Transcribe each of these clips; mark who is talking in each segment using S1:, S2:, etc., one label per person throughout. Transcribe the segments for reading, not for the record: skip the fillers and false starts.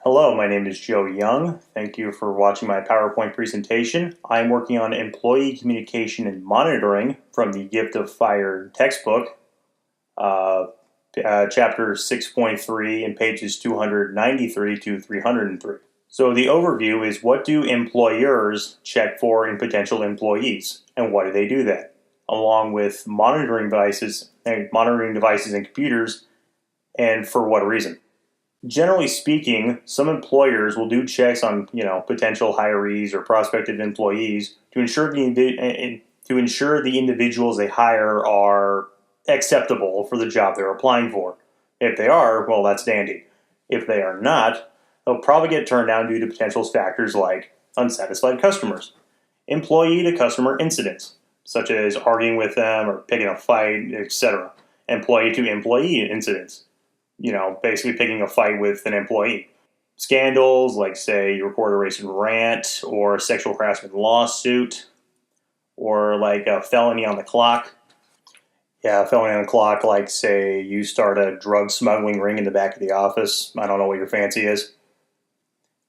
S1: Hello, my name is Joe Young. Thank you for watching my PowerPoint presentation. I'm working on employee communication and monitoring from the Gift of Fire textbook, chapter 6.3 and pages 293 to 303. So the overview is, what do employers check for in potential employees, and why do they do that? Along with monitoring devices and computers, and for what reason? Generally speaking, some employers will do checks on potential hirees or prospective employees to ensure the individuals they hire are acceptable for the job they're applying for. If they are, well, that's dandy. If they are not, they'll probably get turned down due to potential factors like unsatisfied customers, employee to customer incidents, such as arguing with them or picking a fight, etc., employee to employee incidents, basically picking a fight with an employee. Scandals, like, say, you record a racist rant or a sexual harassment lawsuit, or like a felony on the clock. Yeah, a felony on the clock, like, say, you start a drug smuggling ring in the back of the office. I don't know what your fancy is.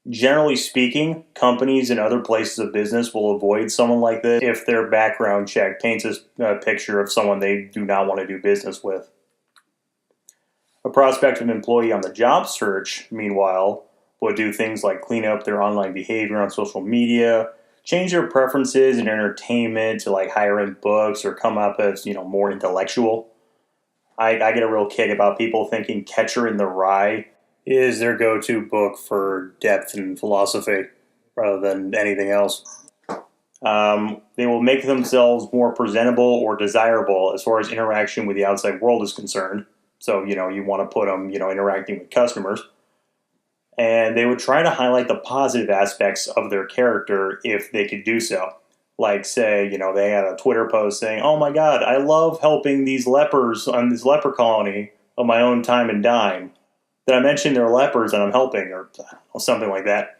S1: Generally speaking, companies and other places of business will avoid someone like this if their background check paints a picture of someone they do not want to do business with. A prospective employee on the job search, meanwhile, would do things like clean up their online behavior on social media, change their preferences in entertainment to like higher end books, or come up as more intellectual. I get a real kick about people thinking Catcher in the Rye is their go-to book for depth and philosophy rather than anything else. They will make themselves more presentable or desirable as far as interaction with the outside world is concerned. So, you want to put them, interacting with customers. And they would try to highlight the positive aspects of their character if they could do so. Like, say, they had a Twitter post saying, "Oh my God, I love helping these lepers on this leper colony of my own time and dime. Did I mention they're lepers and I'm helping?" or something like that.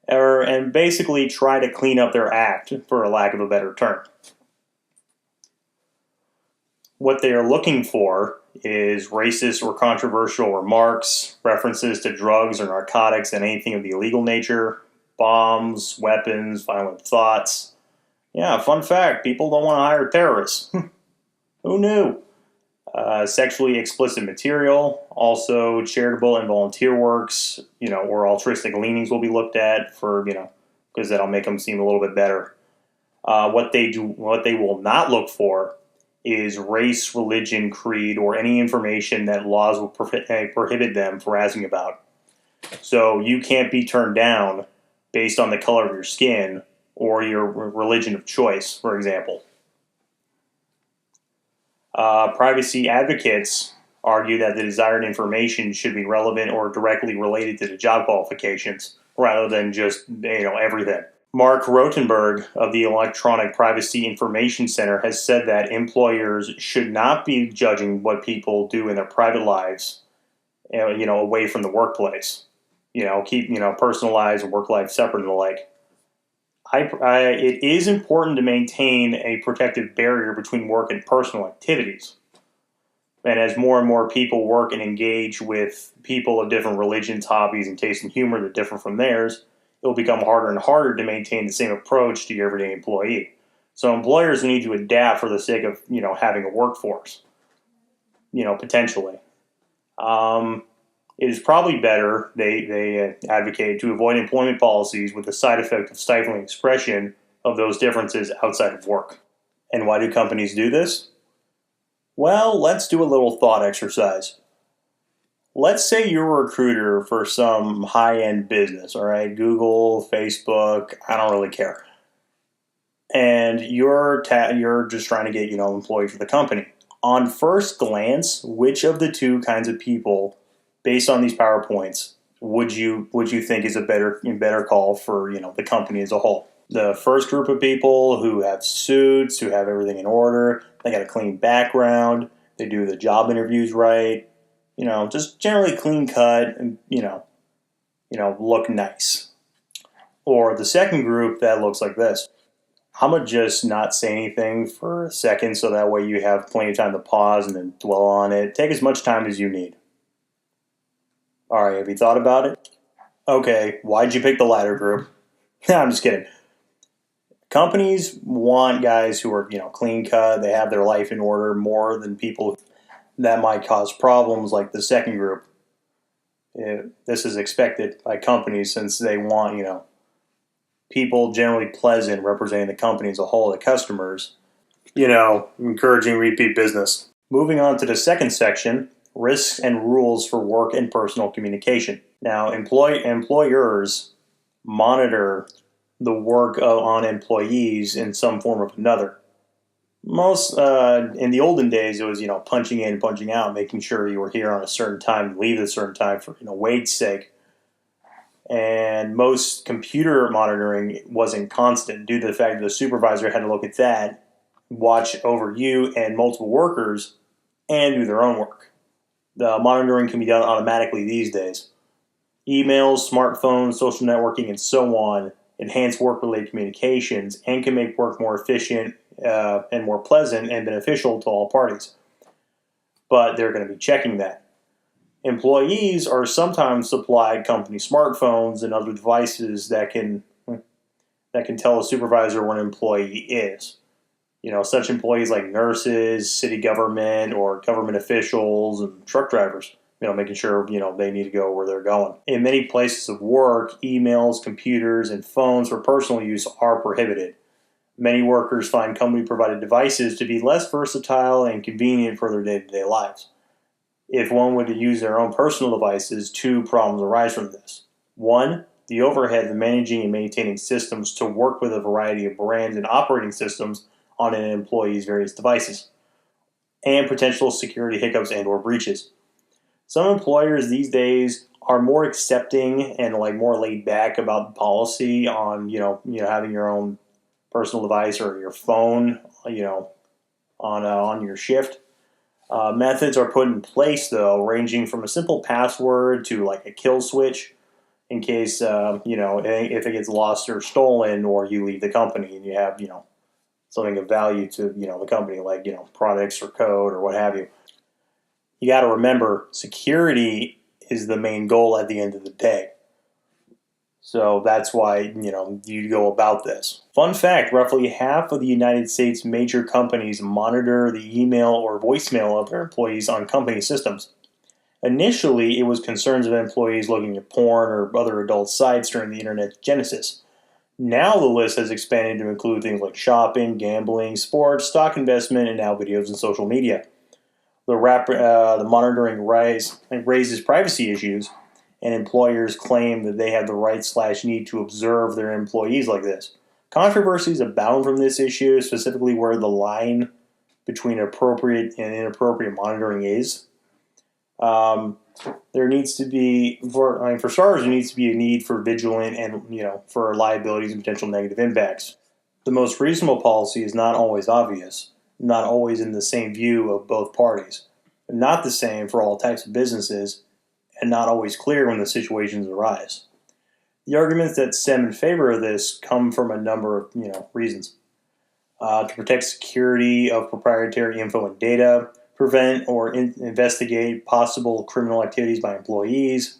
S1: And basically try to clean up their act, for a lack of a better term. What they are looking for is racist or controversial remarks, references to drugs or narcotics and anything of the illegal nature, bombs, weapons, violent thoughts. Yeah, fun fact, people don't want to hire terrorists. Who knew? Sexually explicit material, also charitable and volunteer works, or altruistic leanings will be looked at for, because that'll make them seem a little bit better. What they will not look for is race, religion, creed, or any information that laws will prohibit them from asking about. So you can't be turned down based on the color of your skin or your religion of choice, for example. Privacy advocates argue that the desired information should be relevant or directly related to the job qualifications, rather than just everything. Mark Rotenberg of the Electronic Privacy Information Center has said that employers should not be judging what people do in their private lives, away from the workplace. Keep personal lives and work life separate and the like. It is important to maintain a protective barrier between work and personal activities. And as more and more people work and engage with people of different religions, hobbies, and taste and humor that differ from theirs, it will become harder and harder to maintain the same approach to your everyday employee. So employers need to adapt for the sake of, having a workforce, potentially. It is probably better, they advocate, to avoid employment policies with the side effect of stifling expression of those differences outside of work. And why do companies do this? Well, let's do a little thought exercise. Let's say you're a recruiter for some high-end business, all right? Google, Facebook, I don't really care. And you're just trying to get, employees for the company. On first glance, which of the two kinds of people, based on these PowerPoints, would you think is a better call for, the company as a whole? The first group of people who have suits, who have everything in order, they got a clean background, they do the job interviews right, just generally clean cut and, look nice. Or the second group that looks like this. I'm going to just not say anything for a second so that way you have plenty of time to pause and then dwell on it. Take as much time as you need. All right, have you thought about it? Okay, why'd you pick the latter group? I'm just kidding. Companies want guys who are, clean cut, they have their life in order more than people that might cause problems like the second group. This is expected by companies since they want, people generally pleasant representing the company as a whole, the customers, encouraging repeat business. Moving on to the second section, risks and rules for work and personal communication. Now, employers monitor the work on employees in some form or another. Most in the olden days, it was punching in, punching out, making sure you were here on a certain time, leave at a certain time for wage sake. And most computer monitoring wasn't constant due to the fact that the supervisor had to look at that, watch over you and multiple workers, and do their own work. The monitoring can be done automatically these days. Emails, smartphones, social networking, and so on enhance work-related communications and can make work more efficient and more pleasant and beneficial to all parties. But they're going to be checking that. Employees are sometimes supplied company smartphones and other devices that can tell a supervisor where an employee is. Such employees like nurses, city government, or government officials and truck drivers. Making sure, they need to go where they're going. In many places of work, emails, computers, and phones for personal use are prohibited. Many workers find company-provided devices to be less versatile and convenient for their day-to-day lives. If one were to use their own personal devices, two problems arise from this. One, the overhead of managing and maintaining systems to work with a variety of brands and operating systems on an employee's various devices, and potential security hiccups and or breaches. Some employers these days are more accepting and more laid back about the policy on having your own personal device or your phone on your shift. Methods are put in place though, ranging from a simple password to a kill switch in case if it gets lost or stolen or you leave the company and you have something of value to the company like products or code or what have you. You got to remember, security is the main goal at the end of the day. So that's why, you go about this. Fun fact, roughly half of the United States major companies monitor the email or voicemail of their employees on company systems. Initially, it was concerns of employees looking at porn or other adult sites during the internet's genesis. Now the list has expanded to include things like shopping, gambling, sports, stock investment, and now videos and social media. The monitoring raises privacy issues, and employers claim that they have the right/need to observe their employees like this. Controversies abound from this issue, specifically where the line between appropriate and inappropriate monitoring is. There needs to be, for starters, there needs to be a need for vigilant and for liabilities and potential negative impacts. The most reasonable policy is not always obvious, not always in the same view of both parties, not the same for all types of businesses, and not always clear when the situations arise. The arguments that stem in favor of this come from a number of reasons. To protect security of proprietary info and data, prevent or investigate possible criminal activities by employees,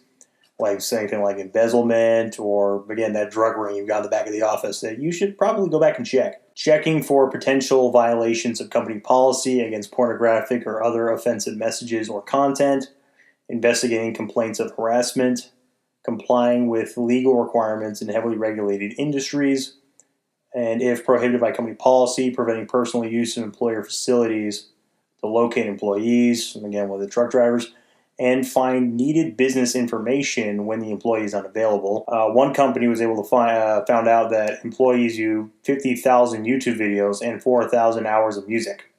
S1: like something like embezzlement or, again, that drug ring you've got in the back of the office that you should probably go back and check. Checking for potential violations of company policy against pornographic or other offensive messages or content, investigating complaints of harassment, complying with legal requirements in heavily regulated industries, and if prohibited by company policy, preventing personal use of employer facilities to locate employees, and again with the truck drivers, and find needed business information when the employee is unavailable. One company was able to found out that employees view 50,000 YouTube videos and 4,000 hours of music.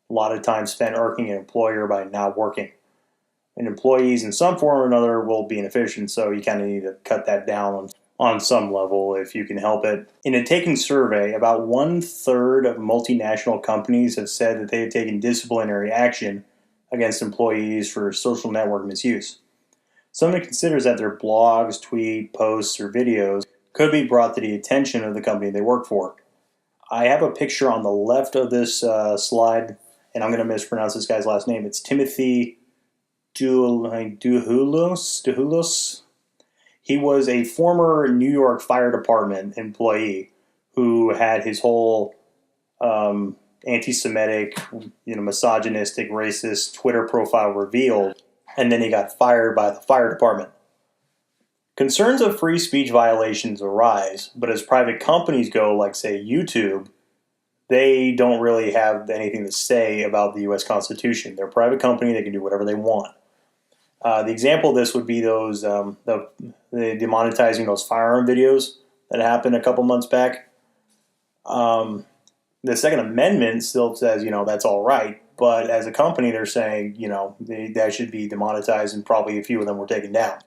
S1: A lot of time spent irking an employer by not working. And employees in some form or another will be inefficient, so you kind of need to cut that down on some level if you can help it. In a taken survey, about 1/3 of multinational companies have said that they have taken disciplinary action against employees for social network misuse. Someone considers that their blogs, tweet, posts, or videos could be brought to the attention of the company they work for. I have a picture on the left of this slide, and I'm going to mispronounce this guy's last name. It's Timothy Duhulos. He was a former New York Fire Department employee who had his whole anti-Semitic, misogynistic, racist Twitter profile revealed, and then he got fired by the fire department. Concerns of free speech violations arise, but as private companies go, like say YouTube, they don't really have anything to say about the U.S. Constitution. They're a private company; they can do whatever they want. The example of this would be those the demonetizing those firearm videos that happened a couple months back. The Second Amendment still says, that's all right. But as a company, they're saying, that should be demonetized, and probably a few of them were taken down.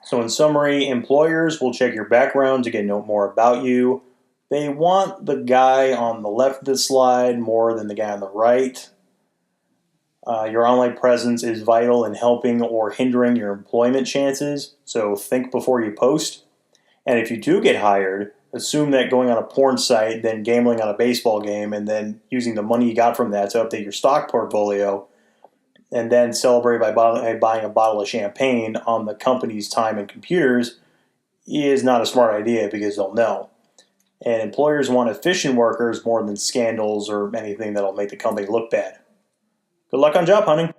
S1: So in summary, employers will check your background to get to know more about you. They want the guy on the left of the slide more than the guy on the right. Your online presence is vital in helping or hindering your employment chances, so think before you post. And if you do get hired, assume that going on a porn site, then gambling on a baseball game, and then using the money you got from that to update your stock portfolio, and then celebrate by buying a bottle of champagne on the company's time and computers is not a smart idea, because they'll know. And employers want efficient workers more than scandals or anything that'll make the company look bad. Good luck on job hunting.